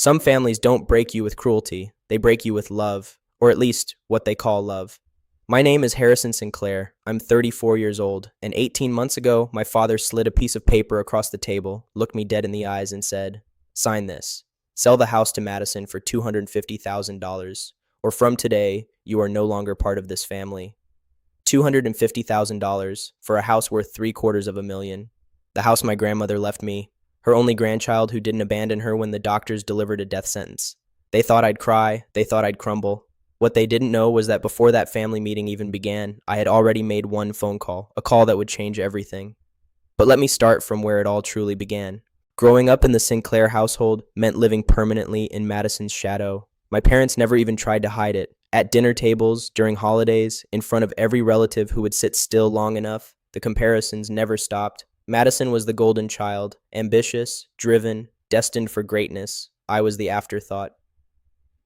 Some families don't break you with cruelty, they break you with love, or at least what they call love. My name is Harrison Sinclair. I'm 34 years old, and 18 months ago, my father slid a piece of paper across the table, looked me dead in the eyes, and said, "Sign this. Sell the house to Madison for $250,000, or from today, you are no longer part of this family." $250,000 for a house worth three-quarters of a million. The house my grandmother left me, her only grandchild who didn't abandon her when the doctors delivered a death sentence. They thought I'd cry, they thought I'd crumble. What they didn't know was that before that family meeting even began, I had already made one phone call, a call that would change everything. But let me start from where it all truly began. Growing up in the Sinclair household meant living permanently in Madison's shadow. My parents never even tried to hide it. At dinner tables, during holidays, in front of every relative who would sit still long enough, the comparisons never stopped. Madison was the golden child, ambitious, driven, destined for greatness. I was the afterthought.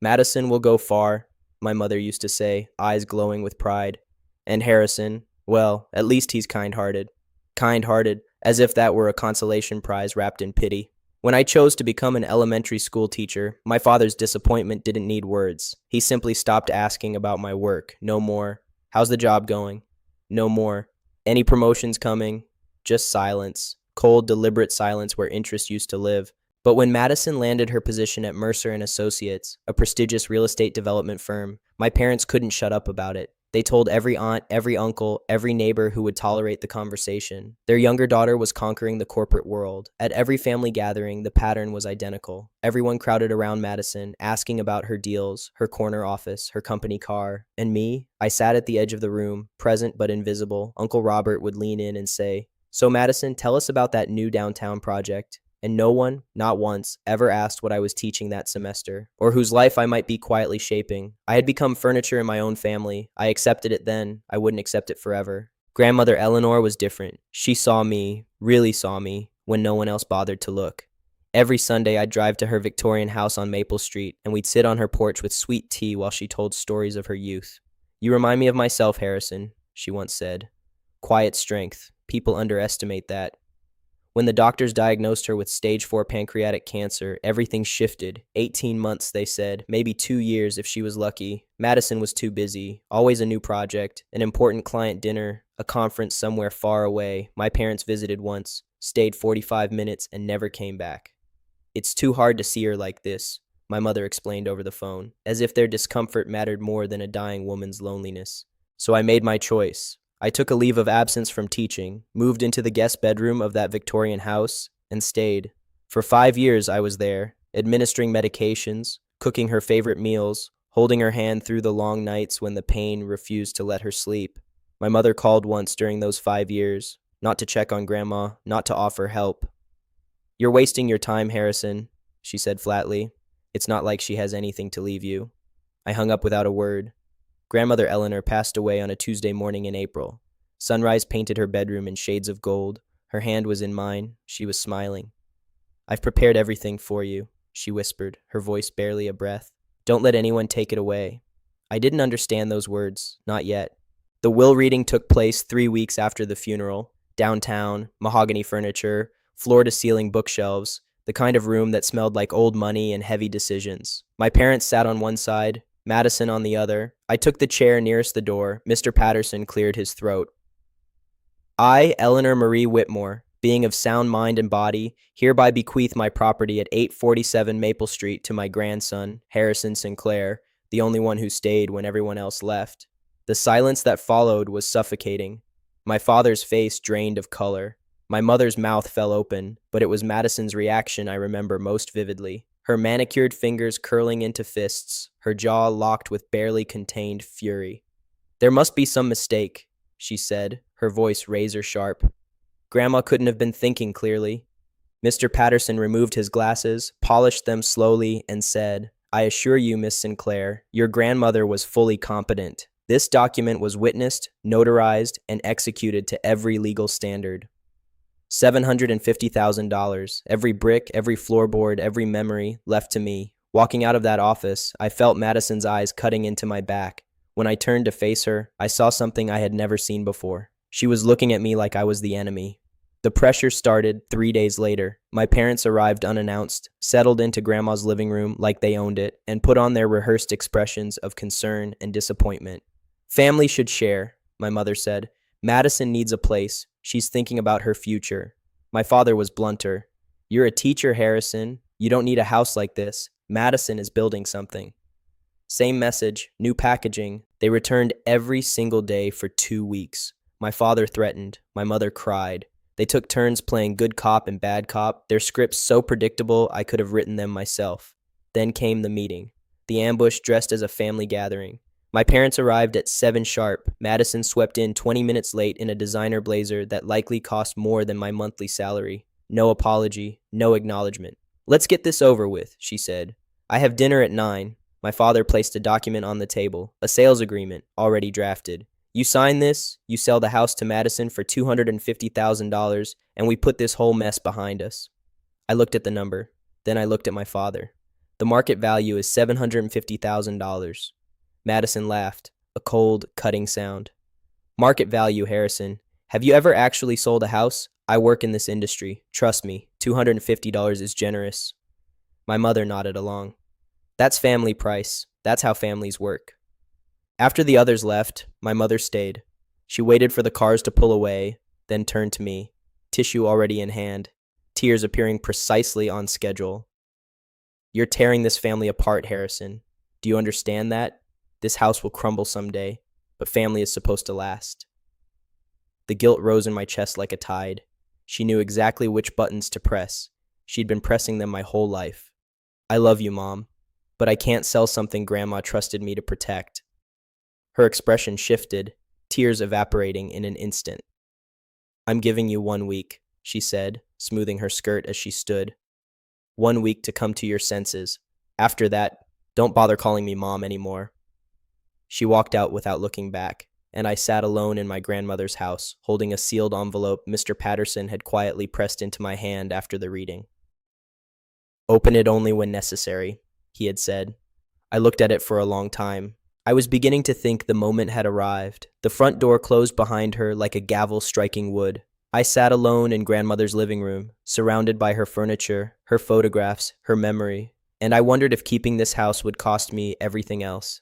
"Madison will go far," my mother used to say, eyes glowing with pride. "And Harrison, well, at least he's kind-hearted." Kind-hearted, as if that were a consolation prize wrapped in pity. When I chose to become an elementary school teacher, my father's disappointment didn't need words. He simply stopped asking about my work. No more. "How's the job going?" No more. "Any promotions coming?" Just silence. Cold, deliberate silence where interest used to live. But when Madison landed her position at Mercer and Associates, a prestigious real estate development firm, my parents couldn't shut up about it. They told every aunt, every uncle, every neighbor who would tolerate the conversation. Their younger daughter was conquering the corporate world. At every family gathering, the pattern was identical. Everyone crowded around Madison, asking about her deals, her corner office, her company car. And me? I sat at the edge of the room, present but invisible. Uncle Robert would lean in and say, "So Madison, tell us about that new downtown project." And no one, not once, ever asked what I was teaching that semester, or whose life I might be quietly shaping. I had become furniture in my own family. I accepted it then. I wouldn't accept it forever. Grandmother Eleanor was different. She saw me, really saw me, when no one else bothered to look. Every Sunday I'd drive to her Victorian house on Maple Street, and we'd sit on her porch with sweet tea while she told stories of her youth. "You remind me of myself, Harrison," she once said. Quiet strength. People underestimate that. When the doctors diagnosed her with stage 4 pancreatic cancer, everything shifted. 18 months, they said, maybe 2 years if she was lucky. Madison was too busy. Always a new project, an important client dinner, a conference somewhere far away. My parents visited once, stayed 45 minutes, and never came back. "It's too hard to see her like this," my mother explained over the phone, as if their discomfort mattered more than a dying woman's loneliness. So I made my choice. I took a leave of absence from teaching, moved into the guest bedroom of that Victorian house, and stayed. For 5 years I was there, administering medications, cooking her favorite meals, holding her hand through the long nights when the pain refused to let her sleep. My mother called once during those 5 years, not to check on Grandma, not to offer help. "You're wasting your time, Harrison," she said flatly. "It's not like she has anything to leave you." I hung up without a word. Grandmother Eleanor passed away on a Tuesday morning in April. Sunrise painted her bedroom in shades of gold. Her hand was in mine. She was smiling. "I've prepared everything for you," she whispered, her voice barely a breath. "Don't let anyone take it away." I didn't understand those words, not yet. The will reading took place 3 weeks after the funeral. Downtown, mahogany furniture, floor-to-ceiling bookshelves, the kind of room that smelled like old money and heavy decisions. My parents sat on one side, Madison on the other. I took the chair nearest the door. Mr. Patterson cleared his throat. "I, Eleanor Marie Whitmore, being of sound mind and body, hereby bequeath my property at 847 Maple Street to my grandson, Harrison Sinclair, the only one who stayed when everyone else left." The silence that followed was suffocating. My father's face drained of color. My mother's mouth fell open, but it was Madison's reaction I remember most vividly. Her manicured fingers curling into fists, her jaw locked with barely contained fury. "There must be some mistake," she said, her voice razor-sharp. "Grandma couldn't have been thinking clearly." Mr. Patterson removed his glasses, polished them slowly, and said, "I assure you, Miss Sinclair, your grandmother was fully competent. This document was witnessed, notarized, and executed to every legal standard. $750,000, every brick, every floorboard, every memory, left to me. Walking out of that office, I felt Madison's eyes cutting into my back. When I turned to face her, I saw something I had never seen before. She was looking at me like I was the enemy. The pressure started 3 days later. My parents arrived unannounced, settled into Grandma's living room like they owned it, and put on their rehearsed expressions of concern and disappointment. Family should share, my mother said. Madison needs a place. She's thinking about her future. My father was blunter. You're a teacher, Harrison. You don't need a house like this. Madison is building something. Same message, new packaging. They returned every single day for 2 weeks. My father threatened. My mother cried. They took turns playing good cop and bad cop, their scripts so predictable I could have written them myself. Then came the meeting. The ambush dressed as a family gathering. My parents arrived at 7 sharp. Madison swept in 20 minutes late in a designer blazer that likely cost more than my monthly salary. No apology, no acknowledgement. Let's get this over with, she said. I have dinner at 9. My father placed a document on the table, a sales agreement, already drafted. You sign this, you sell the house to Madison for $250,000, and we put this whole mess behind us. I looked at the number. Then I looked at my father. The market value is $750,000. Madison laughed, a cold, cutting sound. Market value, Harrison. Have you ever actually sold a house? I work in this industry. Trust me, $250 is generous. My mother nodded along. That's family price. That's how families work. After the others left, my mother stayed. She waited for the cars to pull away, then turned to me, tissue already in hand, tears appearing precisely on schedule. You're tearing this family apart, Harrison. Do you understand that? This house will crumble someday, but family is supposed to last. The guilt rose in my chest like a tide. She knew exactly which buttons to press. She'd been pressing them my whole life. I love you, Mom, but I can't sell something Grandma trusted me to protect. Her expression shifted, tears evaporating in an instant. I'm giving you 1 week, she said, smoothing her skirt as she stood. 1 week to come to your senses. After that, don't bother calling me Mom anymore. She walked out without looking back, and I sat alone in my grandmother's house, holding a sealed envelope Mr. Patterson had quietly pressed into my hand after the reading. Open it only when necessary, he had said. I looked at it for a long time. I was beginning to think the moment had arrived. The front door closed behind her like a gavel striking wood. I sat alone in grandmother's living room, surrounded by her furniture, her photographs, her memory, and I wondered if keeping this house would cost me everything else.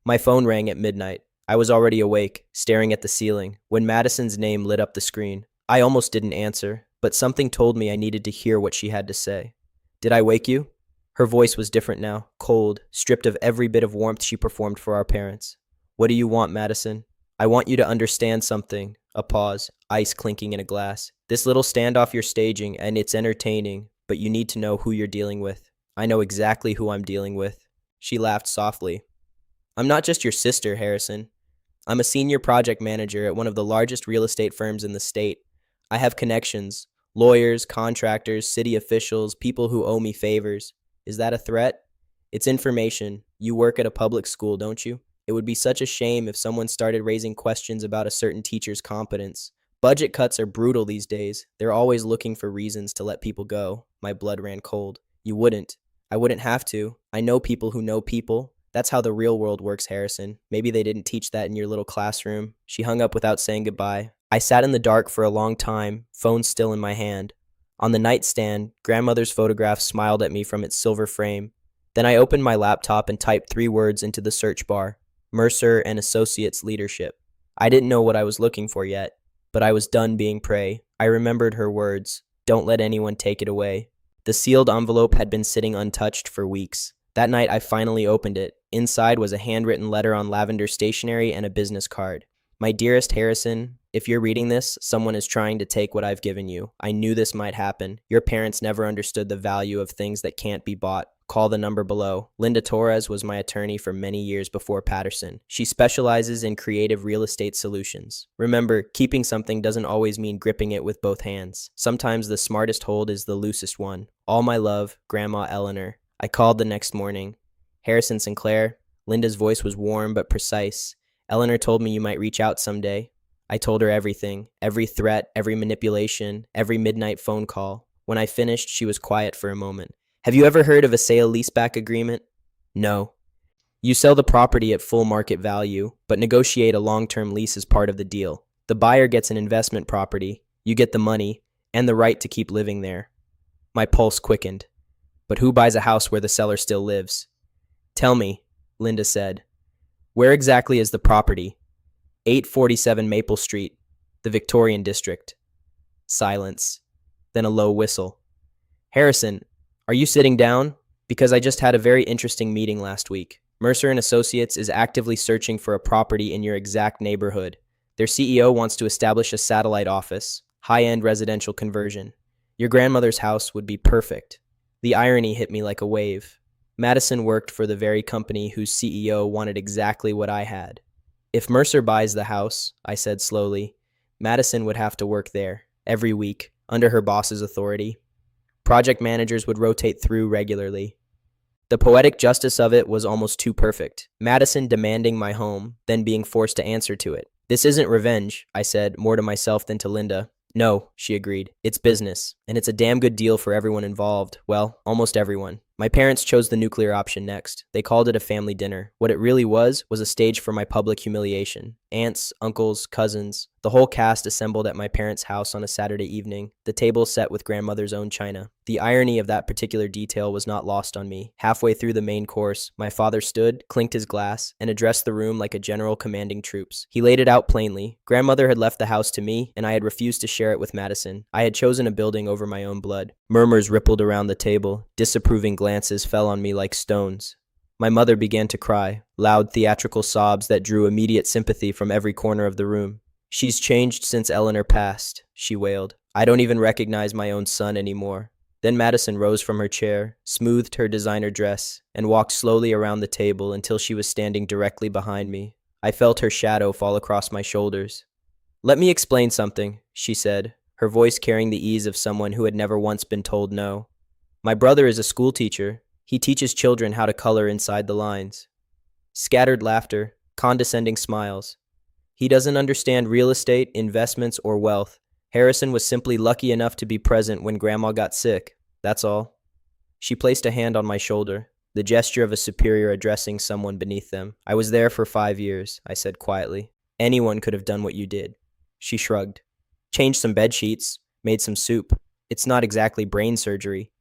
My phone rang at midnight. I was already awake, staring at the ceiling, when Madison's name lit up the screen. I almost didn't answer, but something told me I needed to hear what she had to say. Did I wake you? Her voice was different now, cold, stripped of every bit of warmth she performed for our parents. What do you want, Madison? I want you to understand something. A pause, ice clinking in a glass. This little standoff you're staging, and it's entertaining, but you need to know who you're dealing with. I know exactly who I'm dealing with. She laughed softly. I'm not just your sister, Harrison. I'm a senior project manager at one of the largest real estate firms in the state. I have connections, lawyers, contractors, city officials, people who owe me favors. Is that a threat? It's information. You work at a public school, don't you? It would be such a shame if someone started raising questions about a certain teacher's competence. Budget cuts are brutal these days. They're always looking for reasons to let people go. My blood ran cold. You wouldn't. I wouldn't have to. I know people who know people. That's how the real world works, Harrison. Maybe they didn't teach that in your little classroom. She hung up without saying goodbye. I sat in the dark for a long time, phone still in my hand. On the nightstand, grandmother's photograph smiled at me from its silver frame. Then I opened my laptop and typed 3 words into the search bar. Mercer and Associates Leadership. I didn't know what I was looking for yet, but I was done being prey. I remembered her words. Don't let anyone take it away. The sealed envelope had been sitting untouched for weeks. That night I finally opened it. Inside was a handwritten letter on lavender stationery and a business card. My dearest Harrison, if you're reading this, someone is trying to take what I've given you. I knew this might happen. Your parents never understood the value of things that can't be bought. Call the number below. Linda Torres was my attorney for many years before Patterson. She specializes in creative real estate solutions. Remember, keeping something doesn't always mean gripping it with both hands. Sometimes the smartest hold is the loosest one. All my love, Grandma Eleanor. I called the next morning. Harrison Sinclair. Linda's voice was warm but precise. Eleanor told me you might reach out someday. I told her everything, every threat, every manipulation, every midnight phone call. When I finished, she was quiet for a moment. Have you ever heard of a sale-leaseback agreement? No. You sell the property at full market value, but negotiate a long-term lease as part of the deal. The buyer gets an investment property, you get the money, and the right to keep living there. My pulse quickened. But who buys a house where the seller still lives? Tell me, Linda said. Where exactly is the property? 847 Maple Street, the Victorian District. Silence. Then a low whistle. Harrison, are you sitting down? Because I just had a very interesting meeting last week. Mercer and Associates is actively searching for a property in your exact neighborhood. Their CEO wants to establish a satellite office, high-end residential conversion. Your grandmother's house would be perfect. The irony hit me like a wave. Madison worked for the very company whose CEO wanted exactly what I had. If Mercer buys the house, I said slowly, Madison would have to work there, every week, under her boss's authority. Project managers would rotate through regularly. The poetic justice of it was almost too perfect. Madison demanding my home, then being forced to answer to it. This isn't revenge, I said, more to myself than to Linda. No, she agreed. It's business, and it's a damn good deal for everyone involved. Well, almost everyone. My parents chose the nuclear option next. They called it a family dinner. What it really was a stage for my public humiliation. Aunts, uncles, cousins, the whole cast assembled at my parents' house on a Saturday evening, the table set with grandmother's own china. The irony of that particular detail was not lost on me. Halfway through the main course, my father stood, clinked his glass, and addressed the room like a general commanding troops. He laid it out plainly. Grandmother had left the house to me, and I had refused to share it with Madison. I had chosen a building over my own blood. Murmurs rippled around the table. Disapproving glances fell on me like stones. My mother began to cry, loud theatrical sobs that drew immediate sympathy from every corner of the room. She's changed since Eleanor passed, she wailed. I don't even recognize my own son anymore. Then Madison rose from her chair, smoothed her designer dress, and walked slowly around the table until she was standing directly behind me. I felt her shadow fall across my shoulders. Let me explain something, she said, her voice carrying the ease of someone who had never once been told no. My brother is a school teacher. He teaches children how to color inside the lines. Scattered laughter, condescending smiles. He doesn't understand real estate, investments, or wealth. Harrison was simply lucky enough to be present when Grandma got sick. That's all. She placed a hand on my shoulder, the gesture of a superior addressing someone beneath them. I was there for 5 years, I said quietly. Anyone could have done what you did. She shrugged. Changed some bed sheets, made some soup. It's not exactly brain surgery.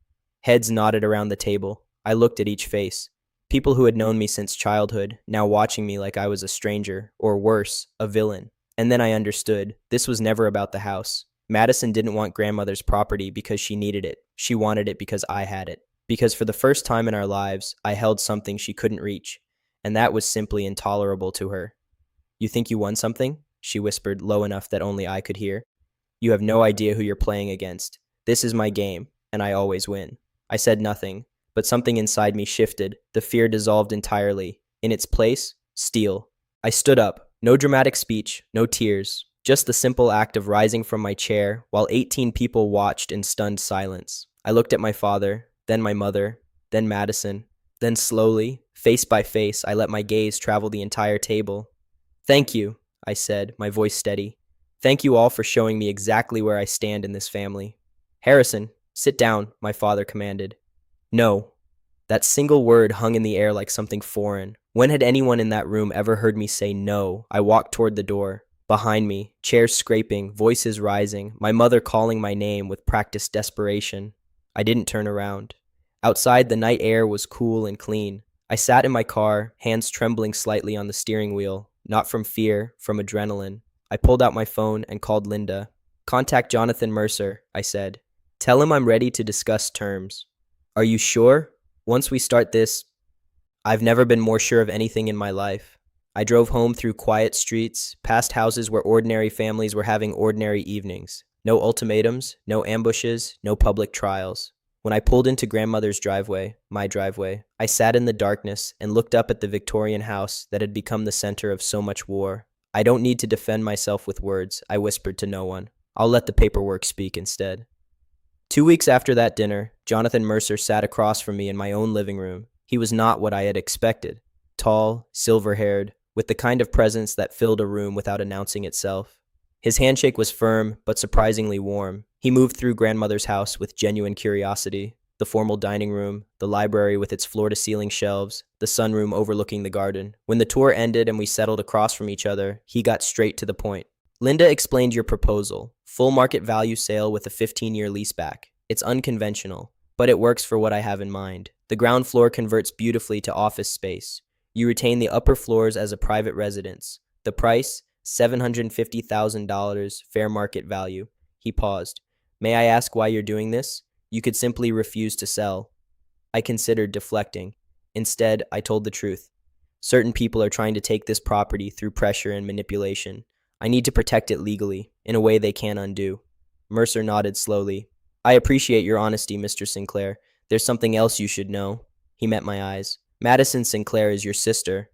Heads nodded around the table. I looked at each face. People who had known me since childhood, now watching me like I was a stranger, or worse, a villain. And then I understood. This was never about the house. Madison didn't want grandmother's property because she needed it. She wanted it because I had it. Because for the first time in our lives, I held something she couldn't reach. And that was simply intolerable to her. You think you won something? She whispered, low enough that only I could hear. You have no idea who you're playing against. This is my game, and I always win. I said nothing, but something inside me shifted. The fear dissolved entirely. In its place, steel. I stood up. No dramatic speech, no tears. Just the simple act of rising from my chair while 18 people watched in stunned silence. I looked at my father, then my mother, then Madison. Then slowly, face by face, I let my gaze travel the entire table. Thank you, I said, my voice steady. Thank you all for showing me exactly where I stand in this family. Harrison, sit down, my father commanded. No. That single word hung in the air like something foreign. When had anyone in that room ever heard me say no? I walked toward the door. Behind me, chairs scraping, voices rising, my mother calling my name with practiced desperation. I didn't turn around. Outside, the night air was cool and clean. I sat in my car, hands trembling slightly on the steering wheel, not from fear, from adrenaline. I pulled out my phone and called Linda. Contact Jonathan Mercer, I said. Tell him I'm ready to discuss terms. Are you sure? Once we start this, I've never been more sure of anything in my life. I drove home through quiet streets, past houses where ordinary families were having ordinary evenings. No ultimatums, no ambushes, no public trials. When I pulled into grandmother's driveway, my driveway, I sat in the darkness and looked up at the Victorian house that had become the center of so much war. I don't need to defend myself with words, I whispered to no one. I'll let the paperwork speak instead. 2 weeks after that dinner, Jonathan Mercer sat across from me in my own living room. He was not what I had expected. Tall, silver-haired, with the kind of presence that filled a room without announcing itself. His handshake was firm, but surprisingly warm. He moved through grandmother's house with genuine curiosity. The formal dining room, the library with its floor-to-ceiling shelves, the sunroom overlooking the garden. When the tour ended and we settled across from each other, he got straight to the point. Linda explained your proposal. Full market value sale with a 15-year leaseback. It's unconventional, but it works for what I have in mind. The ground floor converts beautifully to office space. You retain the upper floors as a private residence. The price, $750,000 fair market value. He paused. May I ask why you're doing this? You could simply refuse to sell. I considered deflecting. Instead, I told the truth. Certain people are trying to take this property through pressure and manipulation. I need to protect it legally, in a way they can't undo. Mercer nodded slowly. I appreciate your honesty, Mr. Sinclair. There's something else you should know. He met my eyes. Madison Sinclair is your sister.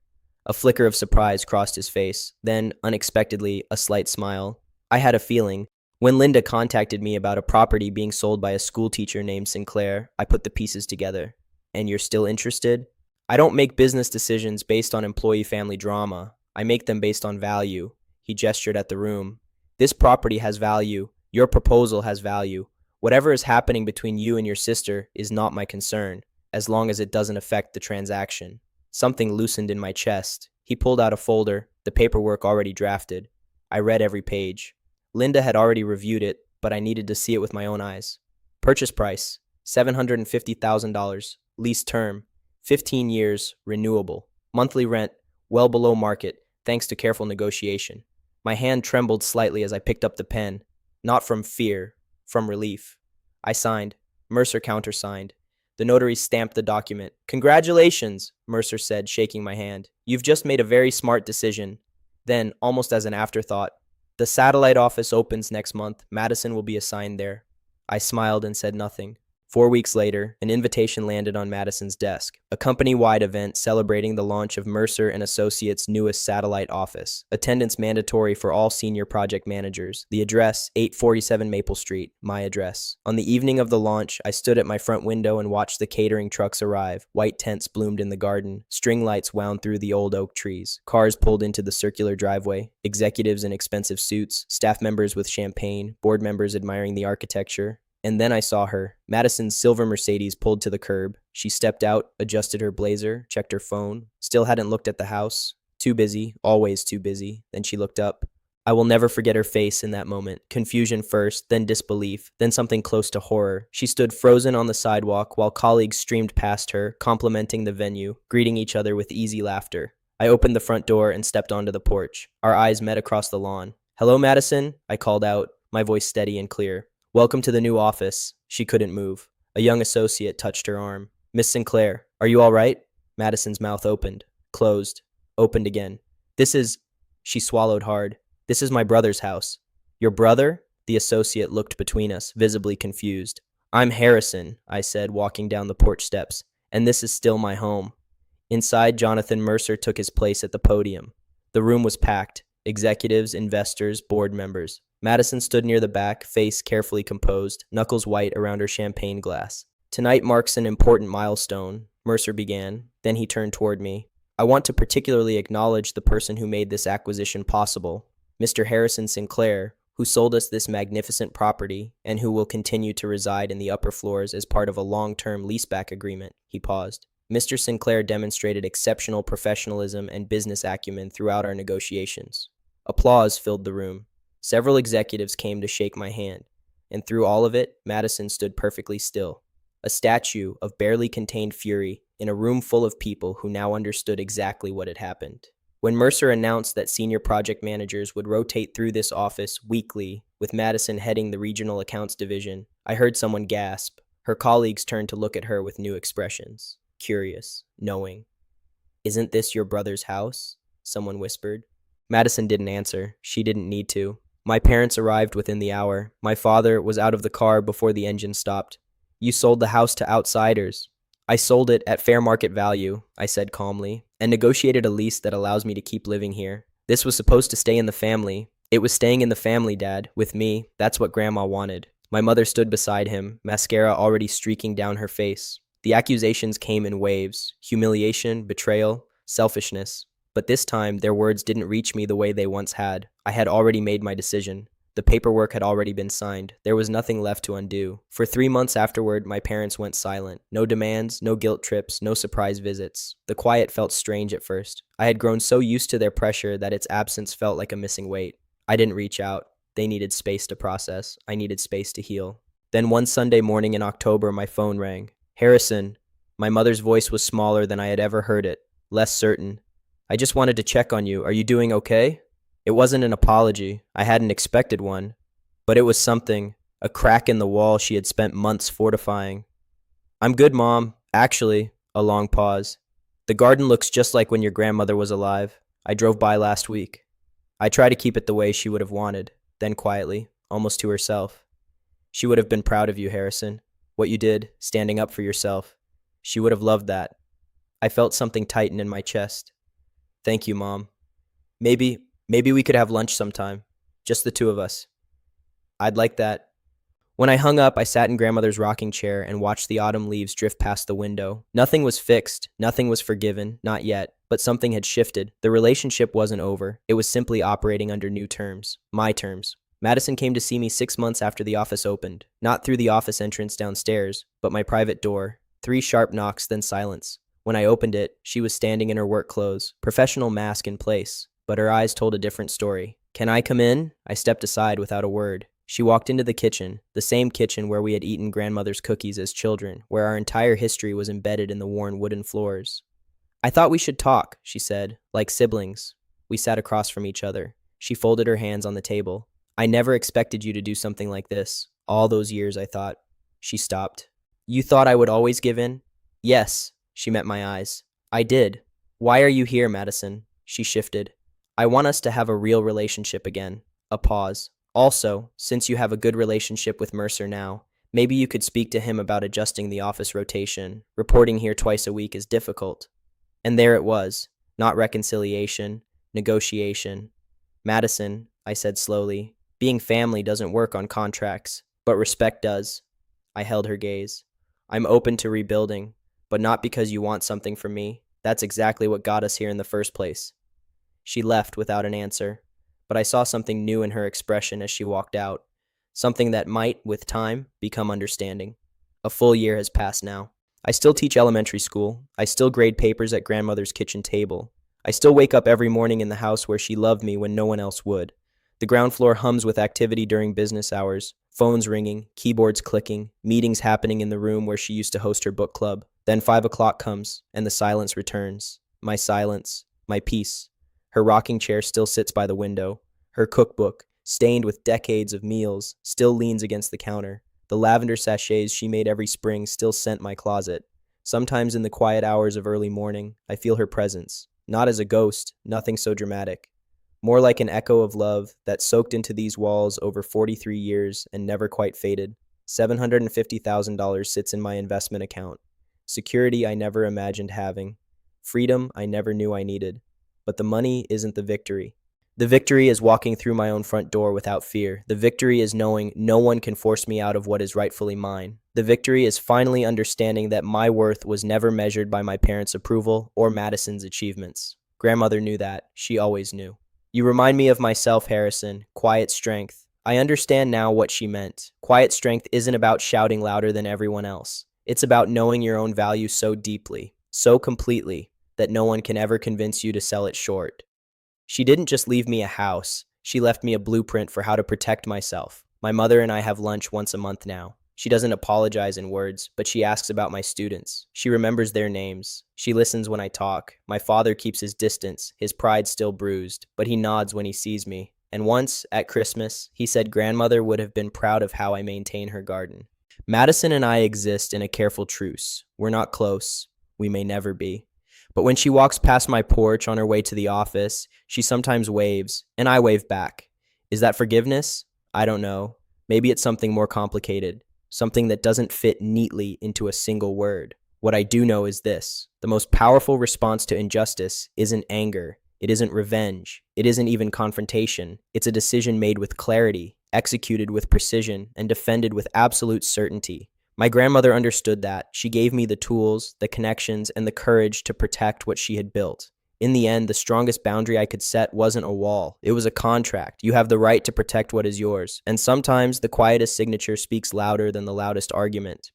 A flicker of surprise crossed his face, then, unexpectedly, a slight smile. I had a feeling. When Linda contacted me about a property being sold by a schoolteacher named Sinclair, I put the pieces together. And you're still interested? I don't make business decisions based on employee-family drama. I make them based on value. He gestured at the room. This property has value. Your proposal has value. Whatever is happening between you and your sister is not my concern, as long as it doesn't affect the transaction. Something loosened in my chest. He pulled out a folder, the paperwork already drafted. I read every page. Linda had already reviewed it, but I needed to see it with my own eyes. Purchase price, $750,000. Lease term, 15 years, renewable. Monthly rent, well below market, thanks to careful negotiation. My hand trembled slightly as I picked up the pen. Not from fear, from relief. I signed. Mercer countersigned. The notary stamped the document. Congratulations, Mercer said, shaking my hand. You've just made a very smart decision. Then, almost as an afterthought, the satellite office opens next month. Madison will be assigned there. I smiled and said nothing. 4 weeks later, an invitation landed on Madison's desk, a company-wide event celebrating the launch of Mercer and Associates' newest satellite office. Attendance mandatory for all senior project managers. The address, 847 Maple Street, my address. On the evening of the launch, I stood at my front window and watched the catering trucks arrive. White tents bloomed in the garden. String lights wound through the old oak trees. Cars pulled into the circular driveway. Executives in expensive suits, staff members with champagne, board members admiring the architecture. And then I saw her. Madison's silver Mercedes pulled to the curb. She stepped out, adjusted her blazer, checked her phone. Still hadn't looked at the house. Too busy, always too busy. Then she looked up. I will never forget her face in that moment. Confusion first, then disbelief, then something close to horror. She stood frozen on the sidewalk while colleagues streamed past her, complimenting the venue, greeting each other with easy laughter. I opened the front door and stepped onto the porch. Our eyes met across the lawn. Hello, Madison, I called out, my voice steady and clear. Welcome to the new office. She couldn't move. A young associate touched her arm. Miss Sinclair, are you all right? Madison's mouth opened, closed, opened again. She swallowed hard. This is my brother's house. Your brother? The associate looked between us, visibly confused. I'm Harrison, I said, walking down the porch steps, and this is still my home. Inside, Jonathan Mercer took his place at the podium. The room was packed. Executives, investors, board members. Madison stood near the back, face carefully composed, knuckles white around her champagne glass. Tonight marks an important milestone, Mercer began. Then he turned toward me. I want to particularly acknowledge the person who made this acquisition possible, Mr. Harrison Sinclair, who sold us this magnificent property and who will continue to reside in the upper floors as part of a long-term leaseback agreement. He paused. Mr. Sinclair demonstrated exceptional professionalism and business acumen throughout our negotiations. Applause filled the room. Several executives came to shake my hand, and through all of it, Madison stood perfectly still, a statue of barely contained fury in a room full of people who now understood exactly what had happened. When Mercer announced that senior project managers would rotate through this office weekly, with Madison heading the regional accounts division, I heard someone gasp. Her colleagues turned to look at her with new expressions, curious, knowing. Isn't this your brother's house? Someone whispered. Madison didn't answer. She didn't need to. My parents arrived within the hour. My father was out of the car before the engine stopped. You sold the house to outsiders. I sold it at fair market value, I said calmly, and negotiated a lease that allows me to keep living here. This was supposed to stay in the family. It was staying in the family, Dad, with me. That's what Grandma wanted. My mother stood beside him, mascara already streaking down her face. The accusations came in waves: humiliation, betrayal, selfishness. But this time, their words didn't reach me the way they once had. I had already made my decision. The paperwork had already been signed. There was nothing left to undo. For 3 months afterward, my parents went silent. No demands, no guilt trips, no surprise visits. The quiet felt strange at first. I had grown so used to their pressure that its absence felt like a missing weight. I didn't reach out. They needed space to process. I needed space to heal. Then one Sunday morning in October, my phone rang. Harrison. My mother's voice was smaller than I had ever heard it, less certain. I just wanted to check on you. Are you doing okay? It wasn't an apology. I hadn't expected one. But it was something, a crack in the wall she had spent months fortifying. I'm good, Mom. Actually, a long pause. The garden looks just like when your grandmother was alive. I drove by last week. I try to keep it the way she would have wanted, then quietly, almost to herself. She would have been proud of you, Harrison. What you did, standing up for yourself. She would have loved that. I felt something tighten in my chest. Thank you, Mom. Maybe we could have lunch sometime. Just the two of us. I'd like that. When I hung up, I sat in grandmother's rocking chair and watched the autumn leaves drift past the window. Nothing was fixed, nothing was forgiven, not yet, but something had shifted. The relationship wasn't over. It was simply operating under new terms. My terms. Madison came to see me 6 months after the office opened. Not through the office entrance downstairs, but my private door. 3 sharp knocks, then silence. When I opened it, she was standing in her work clothes, professional mask in place, but her eyes told a different story. Can I come in? I stepped aside without a word. She walked into the kitchen, the same kitchen where we had eaten grandmother's cookies as children, where our entire history was embedded in the worn wooden floors. I thought we should talk, she said, like siblings. We sat across from each other. She folded her hands on the table. I never expected you to do something like this. All those years, I thought. She stopped. You thought I would always give in? Yes, she met my eyes. I did. Why are you here, Madison? She shifted. I want us to have a real relationship again. A pause. Also, since you have a good relationship with Mercer now, maybe you could speak to him about adjusting the office rotation. Reporting here twice a week is difficult. And there it was. Not reconciliation, negotiation. Madison, I said slowly, being family doesn't work on contracts, but respect does. I held her gaze. I'm open to rebuilding, but not because you want something from me. That's exactly what got us here in the first place. She left without an answer, but I saw something new in her expression as she walked out, something that might, with time, become understanding. A full year has passed now. I still teach elementary school. I still grade papers at grandmother's kitchen table. I still wake up every morning in the house where she loved me when no one else would. The ground floor hums with activity during business hours, phones ringing, keyboards clicking, meetings happening in the room where she used to host her book club. Then 5 o'clock comes, and the silence returns. My silence, my peace. Her rocking chair still sits by the window. Her cookbook, stained with decades of meals, still leans against the counter. The lavender sachets she made every spring still scent my closet. Sometimes in the quiet hours of early morning, I feel her presence. Not as a ghost, nothing so dramatic. More like an echo of love that soaked into these walls over 43 years and never quite faded. $750,000 sits in my investment account. Security I never imagined having. Freedom I never knew I needed. But the money isn't the victory. The victory is walking through my own front door without fear. The victory is knowing no one can force me out of what is rightfully mine. The victory is finally understanding that my worth was never measured by my parents' approval or Madison's achievements. Grandmother knew that. She always knew. You remind me of myself, Harrison. Quiet strength. I understand now what she meant. Quiet strength isn't about shouting louder than everyone else. It's about knowing your own value so deeply, so completely, that no one can ever convince you to sell it short. She didn't just leave me a house. She left me a blueprint for how to protect myself. My mother and I have lunch once a month now. She doesn't apologize in words, but she asks about my students. She remembers their names. She listens when I talk. My father keeps his distance, his pride still bruised, but he nods when he sees me. And once, at Christmas, he said grandmother would have been proud of how I maintain her garden. Madison and I exist in a careful truce. We're not close. We may never be. But when she walks past my porch on her way to the office, she sometimes waves, and I wave back. Is that forgiveness? I don't know. Maybe it's something more complicated, something that doesn't fit neatly into a single word. What I do know is this: the most powerful response to injustice isn't anger, it isn't revenge, it isn't even confrontation. It's a decision made with clarity, executed with precision, and defended with absolute certainty. My grandmother understood that. She gave me the tools, the connections, and the courage to protect what she had built. In the end, the strongest boundary I could set wasn't a wall. It was a contract. You have the right to protect what is yours. And sometimes the quietest signature speaks louder than the loudest argument.